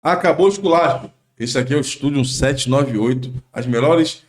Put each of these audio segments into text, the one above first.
Acabou o esculacho. Esse aqui é o Estúdio 798. As melhores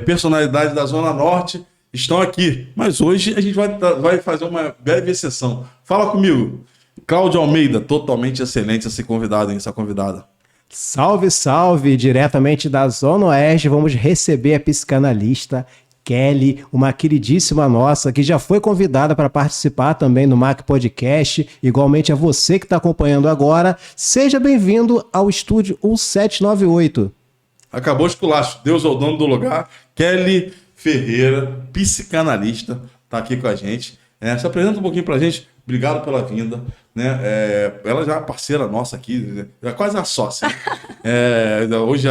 personalidades da Zona Norte estão aqui. Mas hoje a gente vai fazer uma breve exceção. Fala comigo. Cláudio Almeida, totalmente excelente esse convidado, hein, essa convidada. Salve, salve! Diretamente da Zona Oeste, vamos receber a psicanalista Kelly, uma queridíssima nossa, que já foi convidada para participar também no MAC Podcast, igualmente a você que está acompanhando agora. Seja bem-vindo ao Estúdio 1798. Acabou o esculacho. Deus é o dono do lugar. Kelly Ferreira, psicanalista, está aqui com a gente. Se apresenta um pouquinho para a gente. Obrigado pela vinda. Né? Ela já é uma parceira nossa aqui, é quase uma sócia. Hoje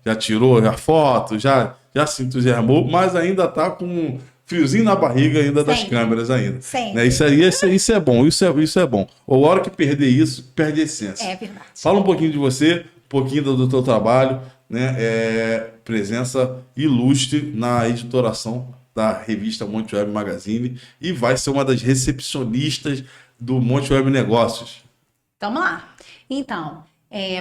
já tirou a foto, já se entusiasmou, mas ainda está com um friozinho na barriga ainda das câmeras ainda. Né? Isso é bom, isso é bom. Ou a hora que perder isso, perde a essência. É verdade. Fala um pouquinho de você, um pouquinho do teu trabalho, né? Presença ilustre na editoração da revista Monte Web Magazine e vai ser uma das recepcionistas do Monte Web Negócios. Vamos lá. Então,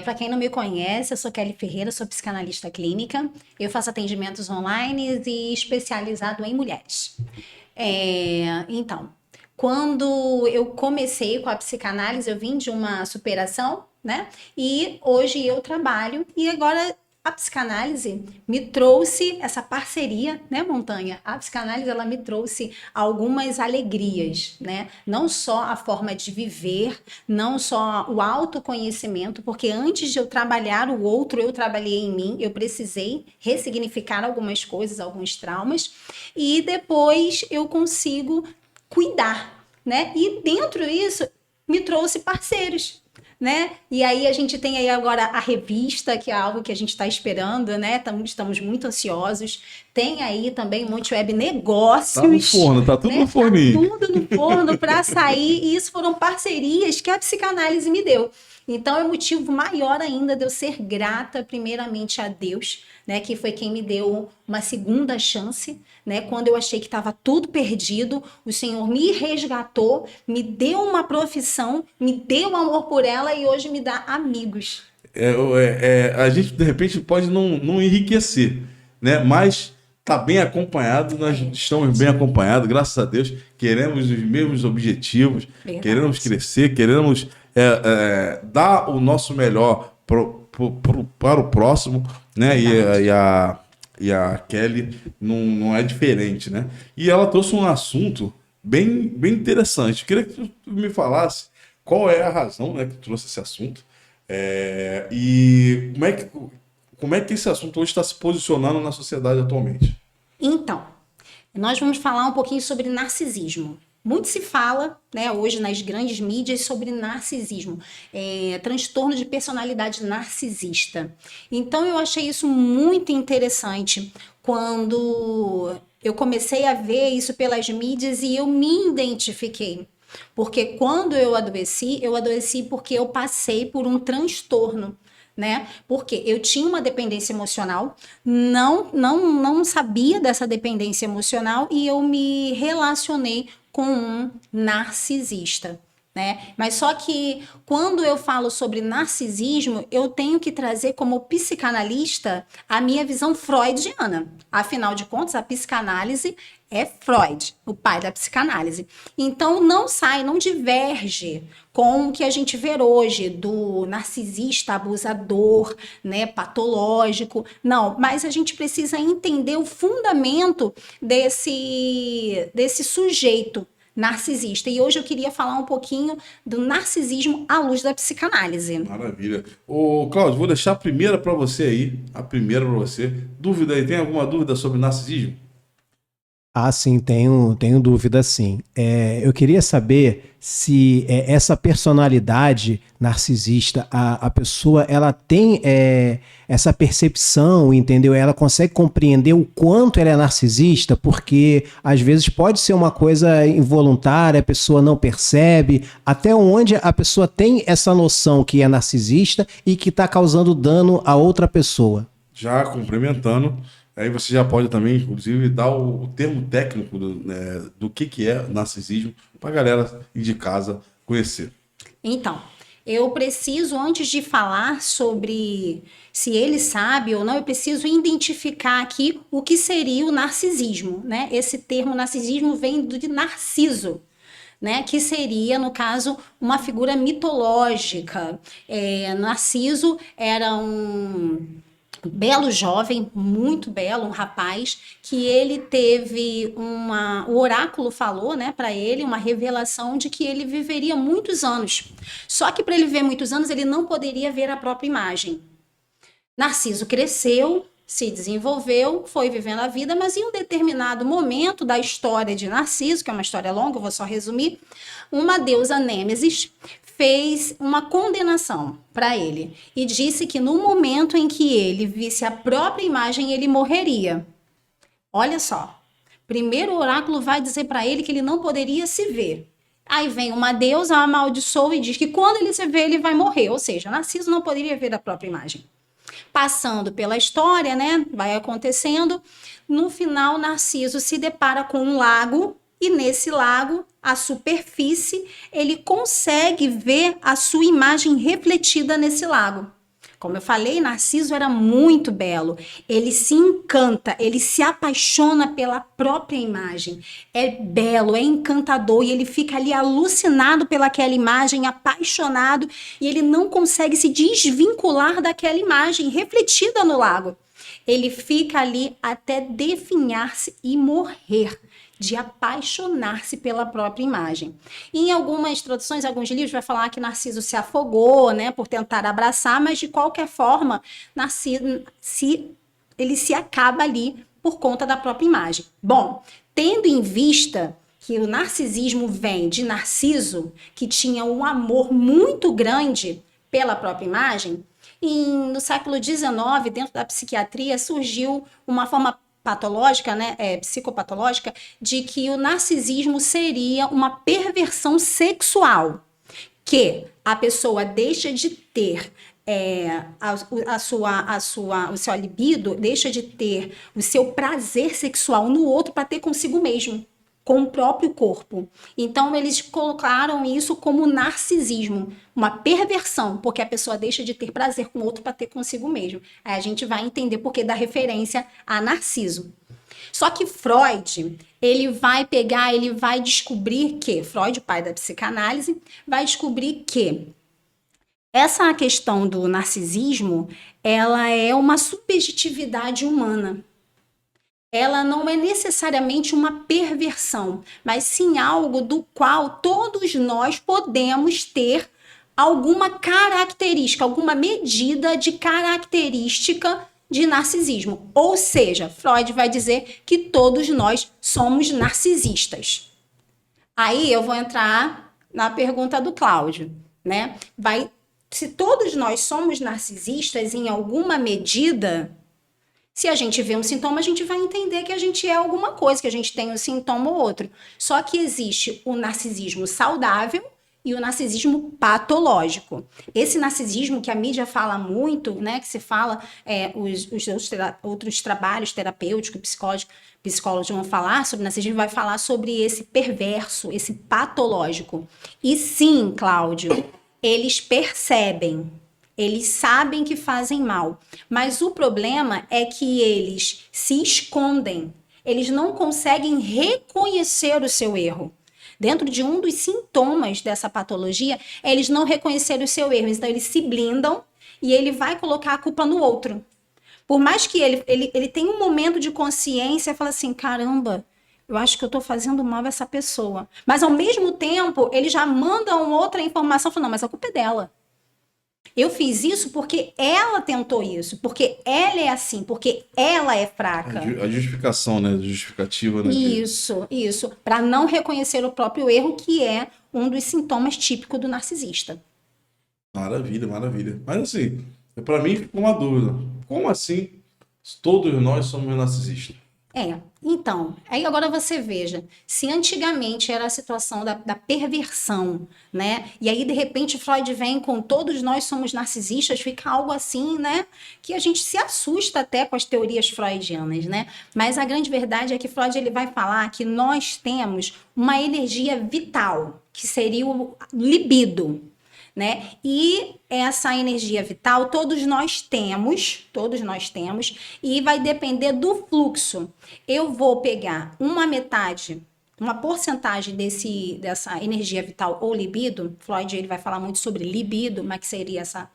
para quem não me conhece, eu sou Kelly Ferreira, sou psicanalista clínica. Eu faço atendimentos online e especializado em mulheres. Então, quando eu comecei com a psicanálise, eu vim de uma superação, né? E hoje eu trabalho e agora a psicanálise me trouxe essa parceria, né, Montanha? A psicanálise, ela me trouxe algumas alegrias, né? Não só a forma de viver, não só o autoconhecimento, porque antes de eu trabalhar o outro, eu trabalhei em mim, eu precisei ressignificar algumas coisas, alguns traumas, e depois eu consigo cuidar, né? E dentro disso, me trouxe parceiros, né? E aí a gente tem aí agora a revista, que é algo que a gente está esperando, né? Estamos muito ansiosos. Tem aí também o Monte Web Negócios. Tá no forno, tá tudo, né? No forninho. Tá tudo no forno para sair. E isso foram parcerias que a psicanálise me deu. Então é um motivo maior ainda de eu ser grata primeiramente a Deus, né, que foi quem me deu uma segunda chance, né, quando eu achei que estava tudo perdido, o Senhor me resgatou, me deu uma profissão, me deu amor por ela e hoje me dá amigos. A gente de repente pode não enriquecer, né, mas tá bem acompanhado, nós estamos bem acompanhados, graças a Deus, queremos os mesmos objetivos, Verdade. Queremos crescer, queremos dar o nosso melhor para o próximo, né? E a Kelly não é diferente, né? E ela trouxe um assunto bem interessante. Queria que tu me falasse qual é a razão, né, que trouxe esse assunto e como é que esse assunto hoje está se posicionando na sociedade atualmente. Então, nós vamos falar um pouquinho sobre narcisismo. Muito se fala, né, hoje nas grandes mídias sobre narcisismo, transtorno de personalidade narcisista. Então eu achei isso muito interessante quando eu comecei a ver isso pelas mídias e eu me identifiquei. Porque quando eu adoeci porque eu passei por um transtorno. Né? Porque eu tinha uma dependência emocional, não sabia dessa dependência emocional e eu me relacionei com um narcisista. Né? Mas só que quando eu falo sobre narcisismo, eu tenho que trazer como psicanalista a minha visão freudiana. Afinal de contas, a psicanálise é Freud, o pai da psicanálise. Então não diverge com o que a gente vê hoje do narcisista abusador, né, patológico. Não, mas a gente precisa entender o fundamento desse sujeito narcisista. E hoje eu queria falar um pouquinho do narcisismo à luz da psicanálise. Maravilha. Ô, Cláudio, vou deixar a primeira para você aí. A primeira para você. Dúvida aí? Tem alguma dúvida sobre narcisismo? Ah, sim, tenho dúvida, sim. Eu queria saber se essa personalidade narcisista, a pessoa, ela tem essa percepção, entendeu? Ela consegue compreender o quanto ela é narcisista, porque às vezes pode ser uma coisa involuntária, a pessoa não percebe, até onde a pessoa tem essa noção que é narcisista e que está causando dano a outra pessoa. Já complementando, aí você já pode também, inclusive, dar o termo técnico do que é narcisismo para a galera de casa conhecer. Então, eu preciso, antes de falar sobre se ele sabe ou não, eu preciso identificar aqui o que seria o narcisismo, né? Esse termo narcisismo vem de Narciso, né, que seria, no caso, uma figura mitológica. Narciso era um belo jovem, muito belo, um rapaz, que ele teve o oráculo falou, né, para ele, uma revelação de que ele viveria muitos anos. Só que para ele viver muitos anos, ele não poderia ver a própria imagem. Narciso cresceu, se desenvolveu, foi vivendo a vida, mas em um determinado momento da história de Narciso, que é uma história longa, eu vou só resumir, uma deusa Nêmesis fez uma condenação para ele e disse que no momento em que ele visse a própria imagem, ele morreria. Olha só, primeiro o oráculo vai dizer para ele que ele não poderia se ver. Aí vem uma deusa, amaldiçoa e diz que quando ele se vê, ele vai morrer. Ou seja, Narciso não poderia ver a própria imagem. Passando pela história, né, vai acontecendo, no final Narciso se depara com um lago e nesse lago, a superfície, ele consegue ver a sua imagem refletida nesse lago. Como eu falei, Narciso era muito belo, ele se encanta, ele se apaixona pela própria imagem, é belo, é encantador e ele fica ali alucinado pelaquela imagem, apaixonado e ele não consegue se desvincular daquela imagem refletida no lago. Ele fica ali até definhar-se e morrer, de apaixonar-se pela própria imagem. E em algumas traduções, alguns livros vai falar que Narciso se afogou, né, por tentar abraçar, mas de qualquer forma, Narciso ele se acaba ali por conta da própria imagem. Bom, tendo em vista que o narcisismo vem de Narciso, que tinha um amor muito grande pela própria imagem, e no século XIX, dentro da psiquiatria, surgiu uma forma patológica, né, psicopatológica, de que o narcisismo seria uma perversão sexual, que a pessoa deixa de ter o seu libido, deixa de ter o seu prazer sexual no outro para ter consigo mesmo, com o próprio corpo. Então, eles colocaram isso como narcisismo, uma perversão, porque a pessoa deixa de ter prazer com o outro para ter consigo mesmo. Aí a gente vai entender por que da referência a Narciso. Só que Freud, ele vai descobrir que, Freud, o pai da psicanálise, vai descobrir que essa questão do narcisismo, ela é uma subjetividade humana. Ela não é necessariamente uma perversão, mas sim algo do qual todos nós podemos ter alguma característica, alguma medida de característica de narcisismo. Ou seja, Freud vai dizer que todos nós somos narcisistas. Aí eu vou entrar na pergunta do Cláudio, né? Se todos nós somos narcisistas em alguma medida, se a gente vê um sintoma, a gente vai entender que a gente é alguma coisa, que a gente tem um sintoma ou outro. Só que existe o narcisismo saudável e o narcisismo patológico. Esse narcisismo que a mídia fala muito, né, que se fala, os outros trabalhos terapêuticos, psicólogos vão falar sobre narcisismo, vai falar sobre esse perverso, esse patológico. E sim, Cláudio, eles percebem. Eles sabem que fazem mal, mas o problema é que eles se escondem, eles não conseguem reconhecer o seu erro. Dentro de um dos sintomas dessa patologia, eles não reconheceram o seu erro, então eles se blindam e ele vai colocar a culpa no outro. Por mais que ele tenha um momento de consciência e fala assim, caramba, eu acho que eu estou fazendo mal a essa pessoa. Mas ao mesmo tempo, ele já manda uma outra informação, falando, não, mas a culpa é dela. Eu fiz isso porque ela tentou isso, porque ela é assim, porque ela é fraca. A justificação, né? A justificativa, né? Isso. Para não reconhecer o próprio erro, que é um dos sintomas típicos do narcisista. Maravilha. Mas assim, para mim ficou uma dúvida. Como assim todos nós somos narcisistas? Então, aí agora você veja, se antigamente era a situação da perversão, né? E aí, de repente, Freud vem com todos nós somos narcisistas, fica algo assim, né? Que a gente se assusta até com as teorias freudianas, né? Mas a grande verdade é que Freud ele vai falar que nós temos uma energia vital, que seria o libido, né? E essa energia vital todos nós temos, e vai depender do fluxo. Eu vou pegar uma porcentagem dessa energia vital ou libido. Freud ele vai falar muito sobre libido, mas que seria essa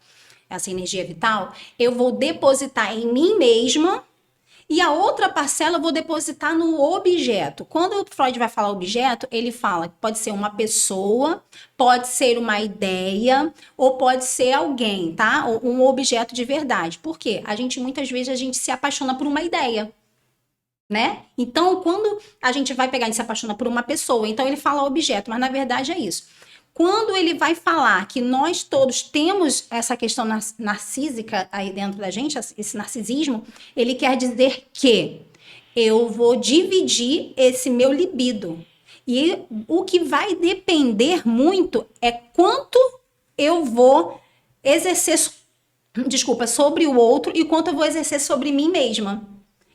energia vital. Eu vou depositar em mim mesma. E a outra parcela eu vou depositar no objeto. Quando o Freud vai falar objeto, ele fala que pode ser uma pessoa, pode ser uma ideia, ou pode ser alguém, tá? Ou um objeto de verdade. Por quê? Muitas vezes a gente se apaixona por uma ideia, né? Então, quando a gente vai pegar e se apaixona por uma pessoa, então ele fala objeto, mas na verdade é isso. Quando ele vai falar que nós todos temos essa questão narcísica aí dentro da gente, esse narcisismo, ele quer dizer que eu vou dividir esse meu libido. E o que vai depender muito é quanto eu vou exercer, sobre o outro e quanto eu vou exercer sobre mim mesma.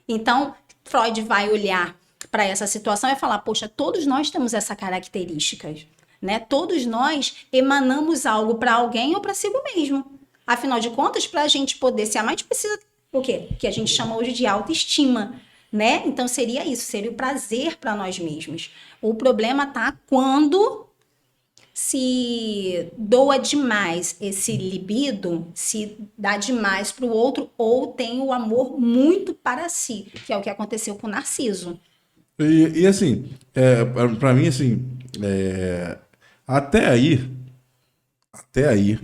Então, Freud vai olhar para essa situação e falar, poxa, todos nós temos essa característica. Né? Todos nós emanamos algo para alguém ou para si mesmo. Afinal de contas, para a gente poder se amar, a gente precisa o quê? Que a gente chama hoje de autoestima, né? Então seria isso, seria o prazer para nós mesmos. O problema tá quando se doa demais esse libido, se dá demais para o outro ou tem o amor muito para si, que é o que aconteceu com o Narciso. E assim, para mim, assim, até aí,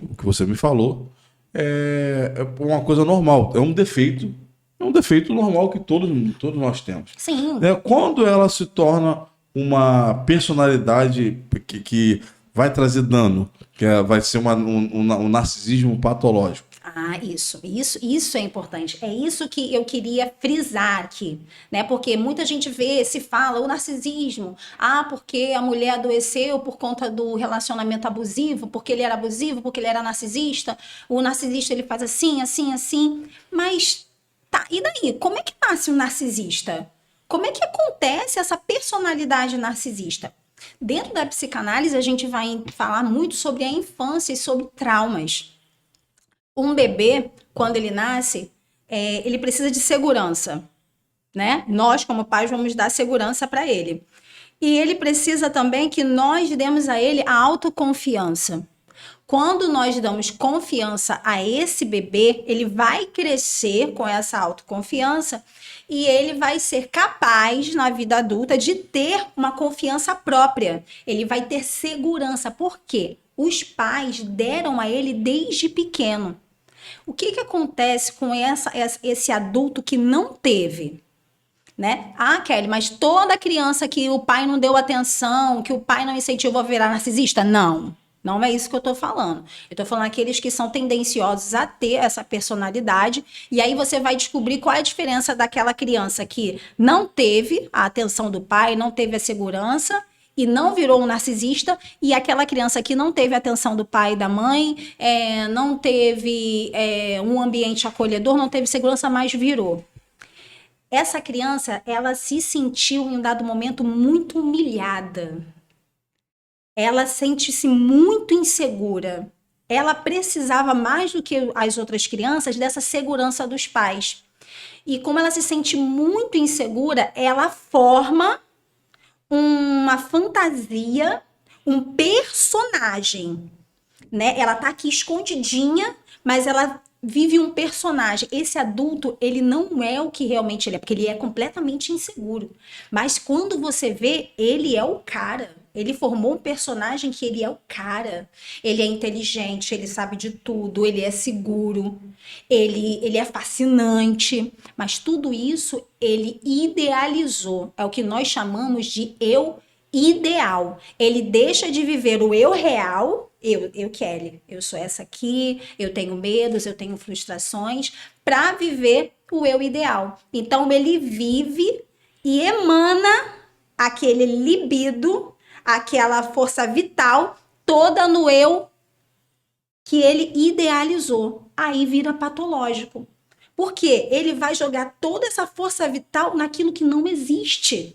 o que você me falou é uma coisa normal, é um defeito normal que todos nós temos. Sim. Né? Quando ela se torna uma personalidade que vai trazer dano, vai ser um narcisismo patológico. Ah, isso é importante. É isso que eu queria frisar aqui, né? Porque muita gente se fala o narcisismo. Ah, porque a mulher adoeceu por conta do relacionamento abusivo, porque ele era abusivo, porque ele era narcisista. O narcisista ele faz assim, assim, assim. Mas tá, e daí? Como é que nasce um narcisista? Como é que acontece essa personalidade narcisista? Dentro da psicanálise, a gente vai falar muito sobre a infância e sobre traumas. Um bebê, quando ele nasce, ele precisa de segurança, né? Nós, como pais, vamos dar segurança para ele. E ele precisa também que nós demos a ele a autoconfiança. Quando nós damos confiança a esse bebê, ele vai crescer com essa autoconfiança e ele vai ser capaz, na vida adulta, de ter uma confiança própria. Ele vai ter segurança. Por quê? Os pais deram a ele desde pequeno. O que acontece com esse adulto que não teve? Né? Ah, Kelly, mas toda criança que o pai não deu atenção, que o pai não incentivou a virar narcisista? Não, não é isso que eu tô falando. Eu tô falando aqueles que são tendenciosos a ter essa personalidade, e aí você vai descobrir qual é a diferença daquela criança que não teve a atenção do pai, não teve a segurança, e não virou um narcisista, e aquela criança que não teve a atenção do pai e da mãe, não teve um ambiente acolhedor, não teve segurança, mas virou. Essa criança, ela se sentiu em um dado momento muito humilhada. Ela sente-se muito insegura. Ela precisava mais do que as outras crianças dessa segurança dos pais. E como ela se sente muito insegura, ela forma uma fantasia, um personagem, né? Ela tá aqui escondidinha, mas ela vive um personagem. Esse adulto, ele não é o que realmente ele é, porque ele é completamente inseguro. Mas quando você vê, ele é o cara. Ele formou um personagem que ele é o cara. Ele é inteligente, ele sabe de tudo, ele é seguro, ele é fascinante. Mas tudo isso ele idealizou. É o que nós chamamos de eu ideal. Ele deixa de viver o eu real. Eu, Kelly, eu sou essa aqui, eu tenho medos, eu tenho frustrações, para viver o eu ideal. Então, ele vive e emana aquele libido, aquela força vital, toda no eu que ele idealizou. Aí vira patológico. Porque ele vai jogar toda essa força vital naquilo que não existe.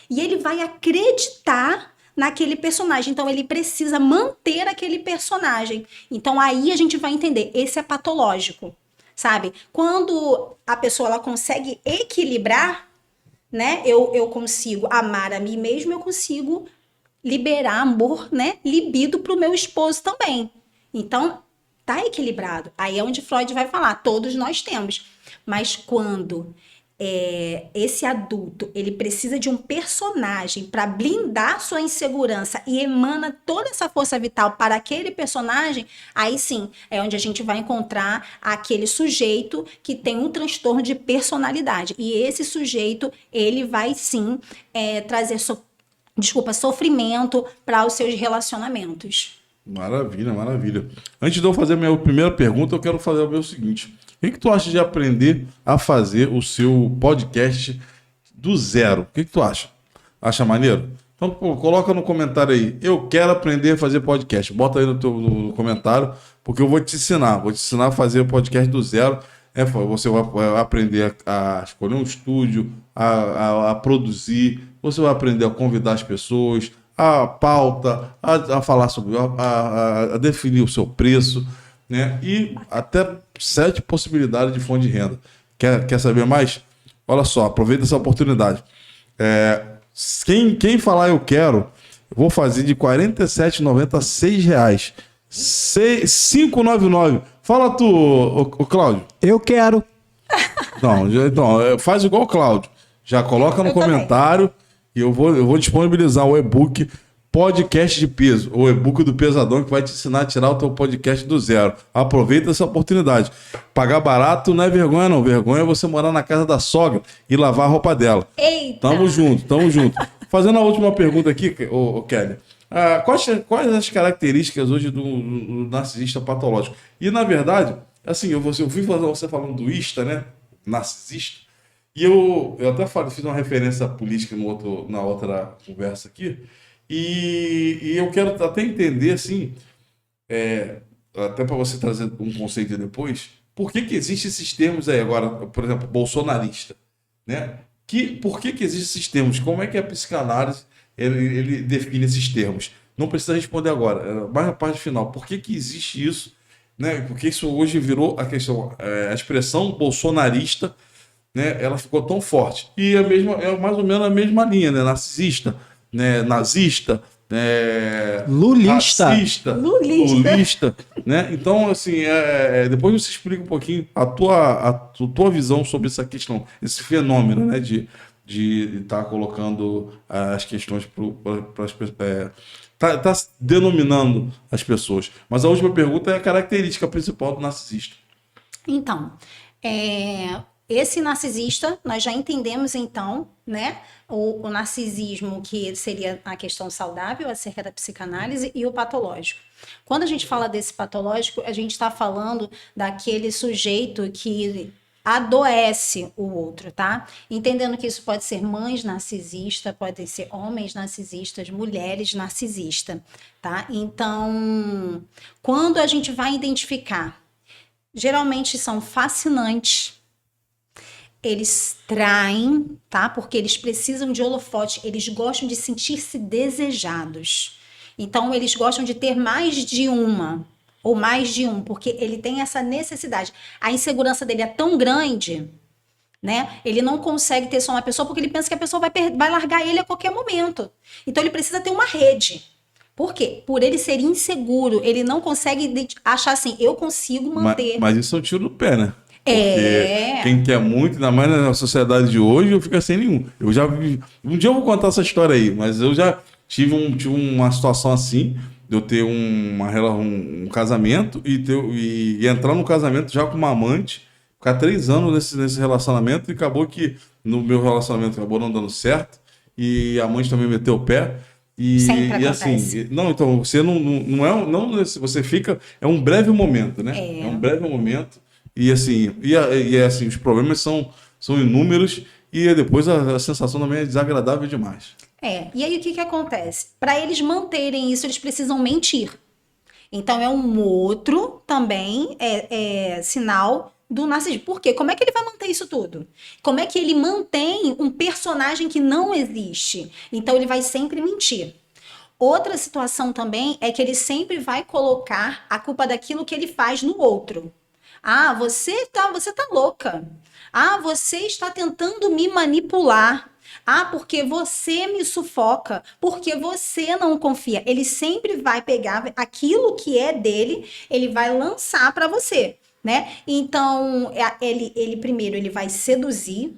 E ele vai acreditar naquele personagem. Então, ele precisa manter aquele personagem. Então, aí a gente vai entender, esse é patológico, sabe? Quando a pessoa ela consegue equilibrar, né? Eu consigo amar a mim mesmo, eu consigo liberar amor, né? Libido pro meu esposo também. Então, tá equilibrado. Aí é onde Freud vai falar, todos nós temos. Mas quando esse adulto, ele precisa de um personagem para blindar sua insegurança e emana toda essa força vital para aquele personagem, aí sim, é onde a gente vai encontrar aquele sujeito que tem um transtorno de personalidade. E esse sujeito, ele vai sim trazer sofrimento para os seus relacionamentos. Maravilha, maravilha. Antes de eu fazer a minha primeira pergunta, eu quero fazer o seguinte. O que tu acha de aprender a fazer o seu podcast do zero? O que tu acha? Acha maneiro? Então, pô, coloca no comentário aí. Eu quero aprender a fazer podcast. Bota aí no comentário, porque eu vou te ensinar. Vou te ensinar a fazer o podcast do zero. Você vai aprender a escolher um estúdio, a produzir. Você vai aprender a convidar as pessoas, a pauta, a falar sobre, a definir o seu preço, né? E até 7 possibilidades de fonte de renda. Quer saber mais? Olha só, aproveita essa oportunidade. Quem falar eu quero, eu vou fazer de R$ 47,90 a R$ 6. 599. Fala tu, o Cláudio. Eu quero. Não, então, faz igual o Cláudio. Já coloca no comentário e eu vou disponibilizar o e-book Podcast de Peso, o e-book do Pesadão, que vai te ensinar a tirar o teu podcast do zero. Aproveita essa oportunidade. Pagar barato não é vergonha, não. Vergonha é você morar na casa da sogra e lavar a roupa dela. Eita! Tamo junto, tamo junto. Fazendo a última pergunta aqui, Kelly. Quais as características hoje do narcisista patológico? E, na verdade, assim, eu ouvi você falando do ista, né? Narcisista. E eu até fiz uma referência política na outra conversa aqui. E eu quero até entender, assim, até para você trazer um conceito depois, por que existem esses termos aí agora, por exemplo, bolsonarista, né? Por que existem esses termos? Como é que a psicanálise ele define esses termos? Não precisa responder agora, mais na parte final. Por que existe isso? Né? Porque isso hoje virou a questão, a expressão bolsonarista, né? Ela ficou tão forte. E é mais ou menos a mesma linha, né? Narcisista, né? Nazista, Lulista. Racista, lulista, né? Então, assim, depois você explica um pouquinho a tua visão sobre essa questão, esse fenômeno, né? De estar colocando as questões para as pessoas. Tá denominando as pessoas. Mas a última pergunta é a característica principal do narcisista. Então, esse narcisista, nós já entendemos então, né, o narcisismo, que seria a questão saudável acerca da psicanálise, e o patológico. Quando a gente fala desse patológico, a gente está falando daquele sujeito que adoece o outro, tá? Entendendo que isso pode ser mães narcisistas, podem ser homens narcisistas, mulheres narcisistas, tá? Então, quando a gente vai identificar, geralmente são fascinantes, eles traem, tá? Porque eles precisam de holofote, eles gostam de sentir-se desejados. Então, eles gostam de ter mais de uma, ou mais de um, porque ele tem essa necessidade. A insegurança dele é tão grande, né? Ele não consegue ter só uma pessoa, porque ele pensa que a pessoa vai largar ele a qualquer momento. Então, ele precisa ter uma rede. Por quê? Por ele ser inseguro, ele não consegue achar assim, eu consigo manter. Mas isso é um tiro no pé, né? Porque quem quer muito, ainda mais na sociedade de hoje, eu fico sem nenhum. Eu já vi. Um dia eu vou contar essa história aí, mas eu já tive uma situação assim, de eu ter um casamento e entrar no casamento já com uma amante, ficar 3 anos nesse relacionamento, e acabou que no meu relacionamento acabou não dando certo, e a amante também meteu o pé. Sempre assim, acontece. então você não você fica, é um breve momento, né? É um breve momento. E assim, assim, os problemas são inúmeros, e depois a sensação também é desagradável demais. E aí o que acontece? Para eles manterem isso, eles precisam mentir. Então é um outro também sinal do narcisismo. Por quê? Como é que ele vai manter isso tudo? Como é que ele mantém um personagem que não existe? Então ele vai sempre mentir. Outra situação também é que ele sempre vai colocar a culpa daquilo que ele faz no outro. Ah, você tá louca. Ah, você está tentando me manipular. Ah, porque você me sufoca, porque você não confia. Ele sempre vai pegar aquilo que é dele, ele vai lançar para você, né? Então, ele primeiro ele vai seduzir,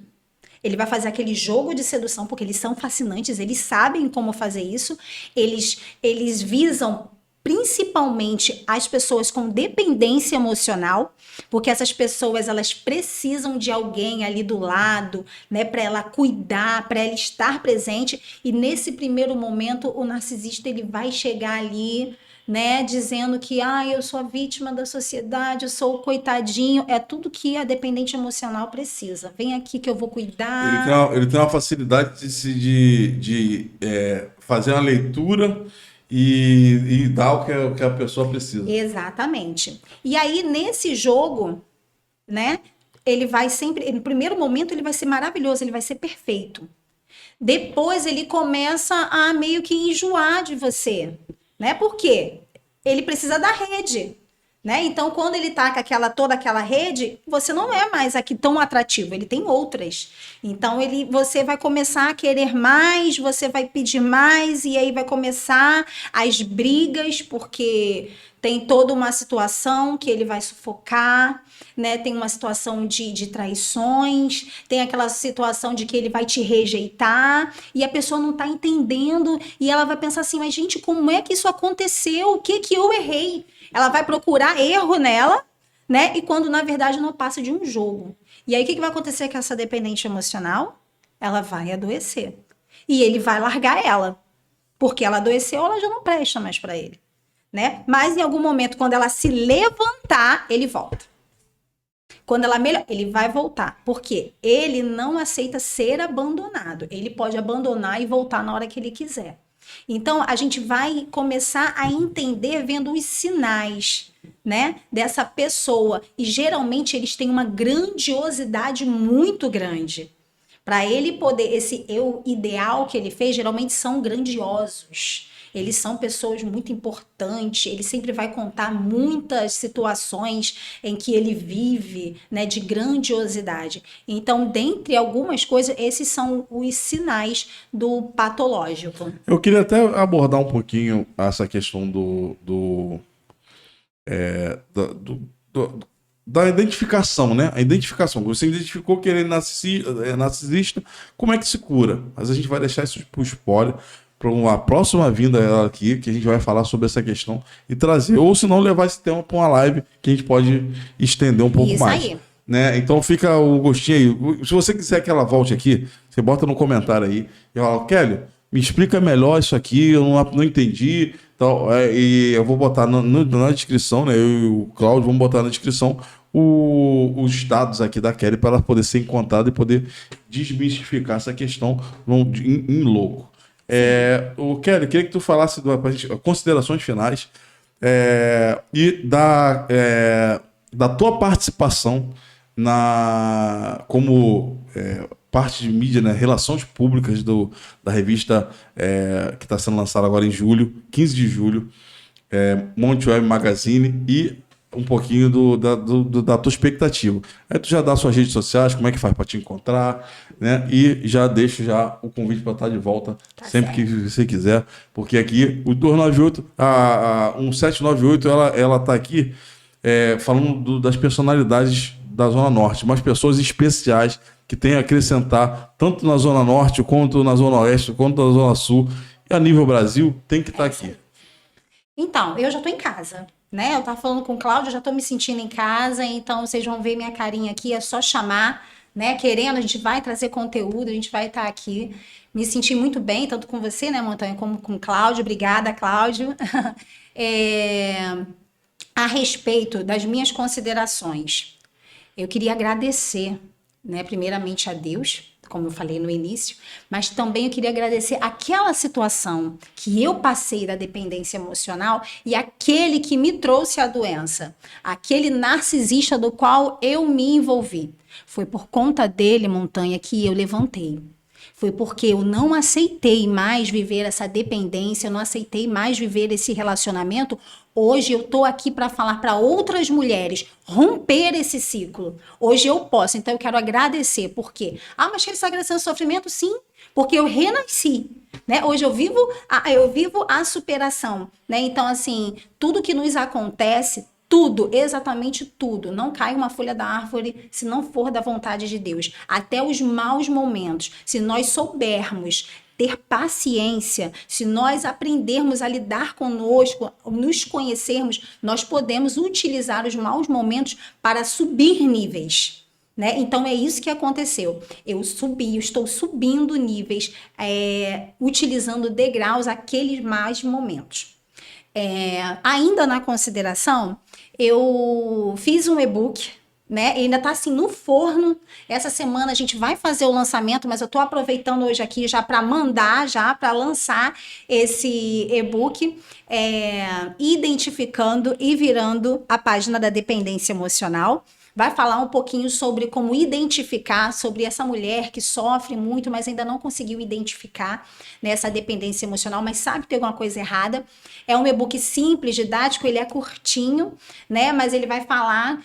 ele vai fazer aquele jogo de sedução, porque eles são fascinantes, eles sabem como fazer isso. Eles visam principalmente as pessoas com dependência emocional, porque essas pessoas elas precisam de alguém ali do lado, né, para ela cuidar, para ela estar presente. E nesse primeiro momento o narcisista ele vai chegar ali, né, dizendo que eu sou a vítima da sociedade, eu sou o coitadinho, é tudo que a dependente emocional precisa. Vem aqui que eu vou cuidar. Ele tem uma facilidade de fazer uma leitura e dar o que a pessoa precisa. Exatamente. E aí, nesse jogo, né, ele vai sempre, no primeiro momento ele vai ser maravilhoso, ele vai ser perfeito. Depois ele começa a meio que enjoar de você, né? Por quê? Ele precisa da rede, né? Então, quando ele tá com toda aquela rede, você não é mais aqui tão atrativo, ele tem outras. Então, você vai começar a querer mais, você vai pedir mais, e aí vai começar as brigas, porque tem toda uma situação que ele vai sufocar, né? Tem uma situação de traições, tem aquela situação de que ele vai te rejeitar, e a pessoa não tá entendendo, e ela vai pensar assim, mas gente, como é que isso aconteceu? O que eu errei? Ela vai procurar erro nela, né? E quando, na verdade, não passa de um jogo. E aí, o que vai acontecer com essa dependente emocional? Ela vai adoecer. E ele vai largar ela. Porque ela adoeceu, ela já não presta mais para ele, né? Mas, em algum momento, quando ela se levantar, ele volta. Quando ela melhor, ele vai voltar. Por quê? Ele não aceita ser abandonado. Ele pode abandonar e voltar na hora que ele quiser. Então, a gente vai começar a entender vendo os sinais, né, dessa pessoa. E, geralmente, eles têm uma grandiosidade muito grande. Para ele poder, esse eu ideal que ele fez, geralmente são grandiosos. Eles são pessoas muito importantes, ele sempre vai contar muitas situações em que ele vive, né, de grandiosidade. Então, dentre algumas coisas, esses são os sinais do patológico. Eu queria até abordar um pouquinho essa questão da identificação, né? A identificação. Você identificou que ele é narcisista, como é que se cura? Mas a gente vai deixar isso pro spoiler, para uma próxima vinda ela aqui, que a gente vai falar sobre essa questão e trazer, ou se não, levar esse tema para uma live que a gente pode estender um pouco mais. Isso aí. Né? Então fica o gostinho aí. Se você quiser que ela volte aqui, você bota no comentário aí e fala, Kelly, me explica melhor isso aqui, eu não entendi. Então, e eu vou botar na descrição, né? Eu e o Cláudio vamos botar na descrição os dados aqui da Kelly para ela poder ser encontrada e poder desmistificar essa questão em louco. Kelly, queria que tu falasse considerações finais e da tua participação como parte de mídia, né, relações públicas da revista que está sendo lançada agora em julho, 15 de julho, Monte Web Magazine, e um pouquinho da tua expectativa. Aí tu já dá suas redes sociais, como é que faz para te encontrar, né? E já deixo o convite para estar de volta sempre que você quiser, porque aqui o 298, a 1798, ela está aqui falando das personalidades da Zona Norte, mas pessoas especiais que têm a acrescentar tanto na Zona Norte, quanto na Zona Oeste, quanto na Zona Sul, e a nível Brasil, tem que estar aqui. Então, eu já estou em casa, né? Eu estava falando com o Cláudio, já estou me sentindo em casa, então vocês vão ver minha carinha aqui, é só chamar, né? Querendo, a gente vai trazer conteúdo, a gente vai estar aqui. Me senti muito bem, tanto com você, né, Montanha, como com o Cláudio. Obrigada, Cláudio. A respeito das minhas considerações, eu queria agradecer, né, primeiramente a Deus, como eu falei no início, mas também eu queria agradecer aquela situação que eu passei da dependência emocional e aquele que me trouxe a doença, aquele narcisista do qual eu me envolvi. Foi por conta dele, Montanha, que eu levantei. Foi porque eu não aceitei mais viver essa dependência, eu não aceitei mais viver esse relacionamento. Hoje eu tô aqui para falar para outras mulheres romper esse ciclo. Hoje eu posso, então eu quero agradecer. Por quê? Mas que ele está agradecendo o sofrimento? Sim, porque eu renasci. Né? Hoje eu vivo a superação. Né? Então, assim, tudo que nos acontece, tudo, exatamente tudo. Não cai uma folha da árvore se não for da vontade de Deus. Até os maus momentos. Se nós soubermos ter paciência, se nós aprendermos a lidar conosco, nos conhecermos, nós podemos utilizar os maus momentos para subir níveis. Né? Então é isso que aconteceu. Eu estou subindo níveis, utilizando degraus aqueles mais momentos. Ainda na consideração, eu fiz um e-book, né? Ainda está assim no forno. Essa semana a gente vai fazer o lançamento, mas eu estou aproveitando hoje aqui já para mandar, já para lançar esse e-book, identificando e virando a página da dependência emocional. Vai falar um pouquinho sobre como identificar, sobre essa mulher que sofre muito, mas ainda não conseguiu identificar, né, essa dependência emocional, mas sabe que tem alguma coisa errada. É um e-book simples, didático, ele é curtinho, né, mas ele vai falar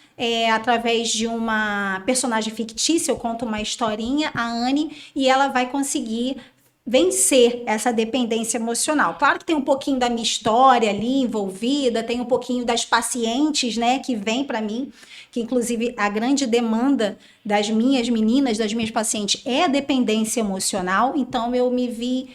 através de uma personagem fictícia. Eu conto uma historinha, a Anne, e ela vai conseguir vencer essa dependência emocional. Claro que tem um pouquinho da minha história ali envolvida, tem um pouquinho das pacientes, né, que vem para mim, que inclusive a grande demanda das minhas meninas, das minhas pacientes é a dependência emocional. Então eu me vi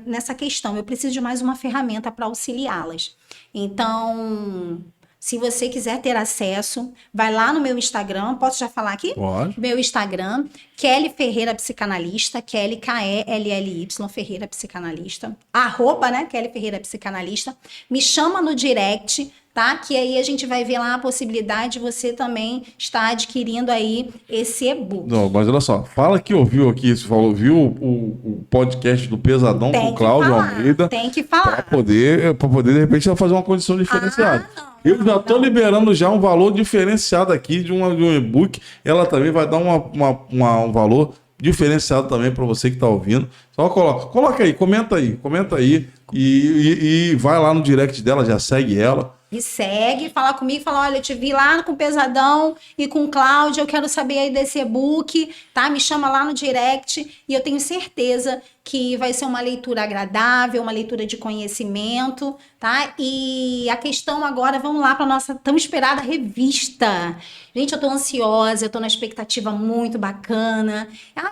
nessa questão, eu preciso de mais uma ferramenta para auxiliá-las. Então, se você quiser ter acesso, vai lá no meu Instagram. Posso já falar aqui? Pode. Meu Instagram, Kelly Ferreira Psicanalista, Kelly, K-E-L-L-Y, Ferreira Psicanalista. @ né, Kelly Ferreira Psicanalista. Me chama no direct, tá? Que aí a gente vai ver lá a possibilidade de você também estar adquirindo aí esse e-book. Não, mas olha só, fala que ouviu aqui, você falou, viu o podcast do Pesadão com o Cláudio Almeida. Tem que falar. Para poder, de repente, ela fazer uma condição diferenciada. Eu já estou liberando já um valor diferenciado aqui de um e-book. Ela também vai dar um valor diferenciado também para você que está ouvindo. Só coloca aí, comenta aí e vai lá no direct dela, já segue ela. Me segue, fala comigo, fala, olha, eu te vi lá com o Pesadão e com o Cláudio, eu quero saber aí desse e-book, tá? Me chama lá no direct e eu tenho certeza que vai ser uma leitura agradável, uma leitura de conhecimento, tá? E a questão agora, vamos lá para nossa tão esperada revista. Gente, eu tô ansiosa, eu tô na expectativa muito bacana.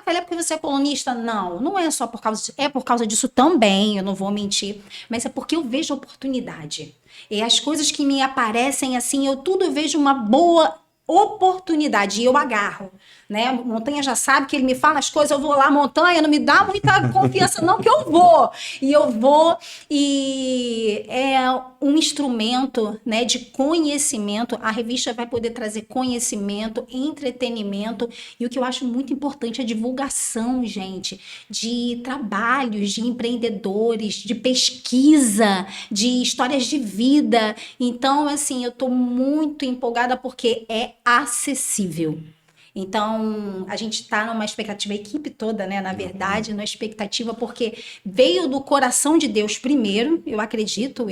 Kelly, é porque você é colunista? Não é só por causa disso, é por causa disso também, eu não vou mentir, mas é porque eu vejo oportunidade. E as coisas que me aparecem assim, eu vejo uma boa oportunidade e eu agarro, né? Montanha já sabe que ele me fala as coisas, eu vou lá, Montanha, não me dá muita confiança não, que eu vou. E é um instrumento, né, de conhecimento. A revista vai poder trazer conhecimento, entretenimento e o que eu acho muito importante é a divulgação, gente, de trabalhos, de empreendedores, de pesquisa, de histórias de vida. Então, assim, eu tô muito empolgada porque é acessível. Então, a gente está numa expectativa, a equipe toda, né, na verdade, numa expectativa, porque veio do coração de Deus primeiro, eu acredito,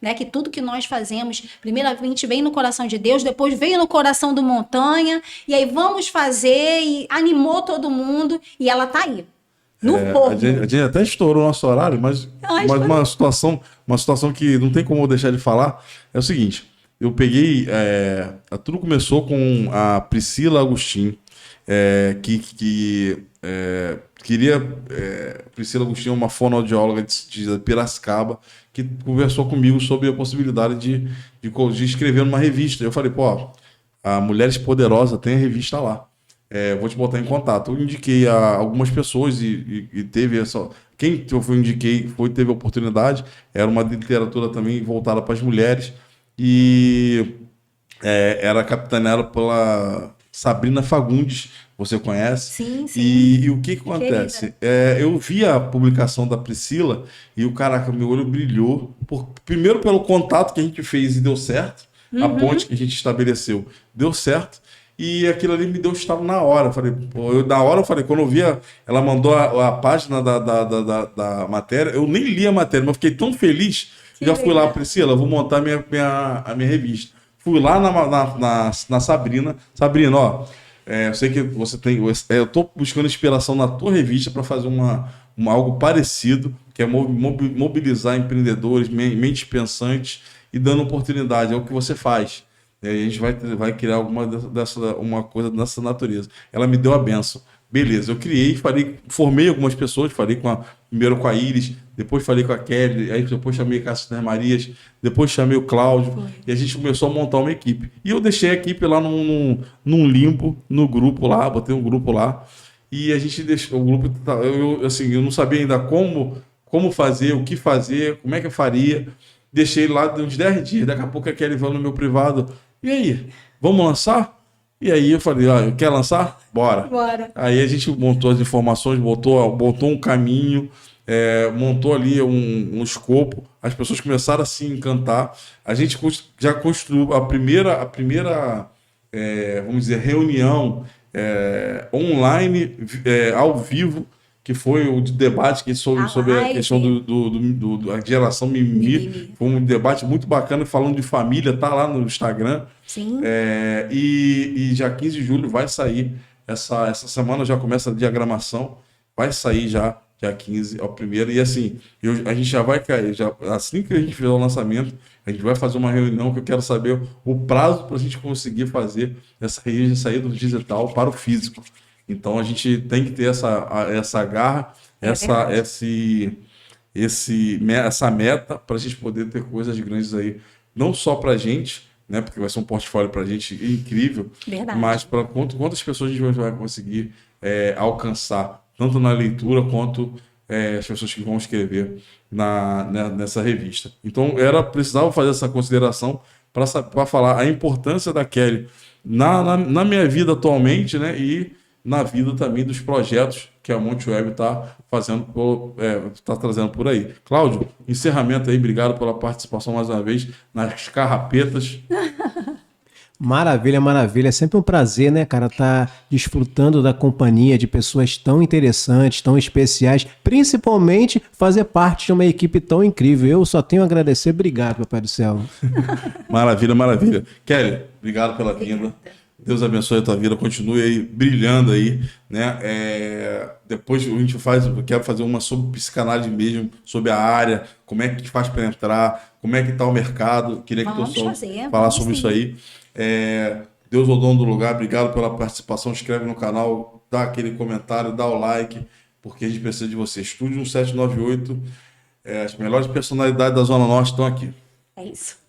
né, que tudo que nós fazemos, primeiramente vem no coração de Deus, depois veio no coração do Montanha, e aí vamos fazer, e animou todo mundo, e ela tá aí. No forno. A gente até estourou o nosso horário, mas uma situação que não tem como eu deixar de falar é o seguinte. Eu peguei. Tudo começou com a Priscila Agostinho, que queria. Priscila Agostinho é uma fonoaudióloga de Piracicaba, que conversou comigo sobre a possibilidade de escrever numa revista. Eu falei, pô, a Mulheres Poderosas tem a revista lá. Vou te botar em contato. Eu indiquei a algumas pessoas e teve essa. Quem eu indiquei teve a oportunidade. Era uma literatura também voltada para as mulheres. E era capitaneada pela Sabrina Fagundes, você conhece? Sim. E o que acontece? Eu vi a publicação da Priscila e meu olho brilhou. Primeiro pelo contato que a gente fez e deu certo, a ponte que a gente estabeleceu deu certo. e aquilo ali me deu um estalo na hora. Falei, pô, na hora eu falei, quando eu vi, ela mandou a página da matéria, eu nem li a matéria, mas eu fiquei tão feliz, Que já fui lá, legal. Priscila, eu vou montar a minha revista. Fui lá na Sabrina. Sabrina, ó, eu sei que você tem. Eu tô buscando inspiração na tua revista para fazer algo parecido, que é mobilizar empreendedores, mentes pensantes e dando oportunidade. É o que você faz. E aí a gente vai criar uma coisa dessa natureza. Ela me deu a benção. Beleza, eu criei, formei algumas pessoas, primeiro com a Iris, depois falei com a Kelly, aí depois chamei a Cássio Marias, depois chamei o Cláudio, e a gente começou a montar uma equipe. E eu deixei a equipe lá num limbo, no grupo lá, botei um grupo lá, e a gente deixou o grupo, assim, eu não sabia ainda como fazer, o que fazer, como é que eu faria. Deixei lá de uns 10 dias, daqui a pouco a Kelly veio no meu privado, e aí, vamos lançar? E aí eu falei, quer lançar? Bora. Bora. Aí a gente montou as informações, botou um caminho, montou ali um escopo, as pessoas começaram a se encantar. A gente já construiu a primeira vamos dizer, reunião online, ao vivo, que foi o debate sobre a live. questão da geração mimimi. Foi um debate muito bacana, falando de família, tá lá no Instagram. Sim. E já 15 de julho vai sair, essa semana já começa a diagramação, vai sair já dia 15, é o primeiro, e assim, a gente já vai cair, assim que a gente fizer o lançamento, a gente vai fazer uma reunião que eu quero saber o prazo para a gente conseguir fazer essa rede sair do digital para o físico. Então a gente tem que ter essa garra, essa meta para a gente poder ter coisas grandes aí, não só para a gente, né, porque vai ser um portfólio para a gente incrível, Verdade. mas para quantas pessoas a gente vai conseguir alcançar, tanto na leitura quanto as pessoas que vão escrever nessa revista. Então precisava fazer essa consideração para falar a importância da Kelly na minha vida atualmente, né, e na vida também dos projetos que a Monte Web está trazendo por aí. Cláudio, encerramento aí, obrigado pela participação mais uma vez nas carrapetas. Maravilha, maravilha. É sempre um prazer, né, cara, tá desfrutando da companhia de pessoas tão interessantes, tão especiais, principalmente fazer parte de uma equipe tão incrível. Eu só tenho a agradecer. Obrigado, Papai do Céu. Maravilha, maravilha. Kelly, obrigado pela vinda. Deus abençoe a tua vida, continue aí brilhando aí, né? Depois eu quero fazer uma sobre psicanálise mesmo, sobre a área, como é que faz para entrar, como é que está o mercado. Queria que tu falar sobre isso aí. Deus é o dono do lugar, obrigado pela participação. Inscreve no canal, dá aquele comentário, dá o like, porque a gente precisa de você. Estúdio 1798, as melhores personalidades da Zona Norte estão aqui. É isso.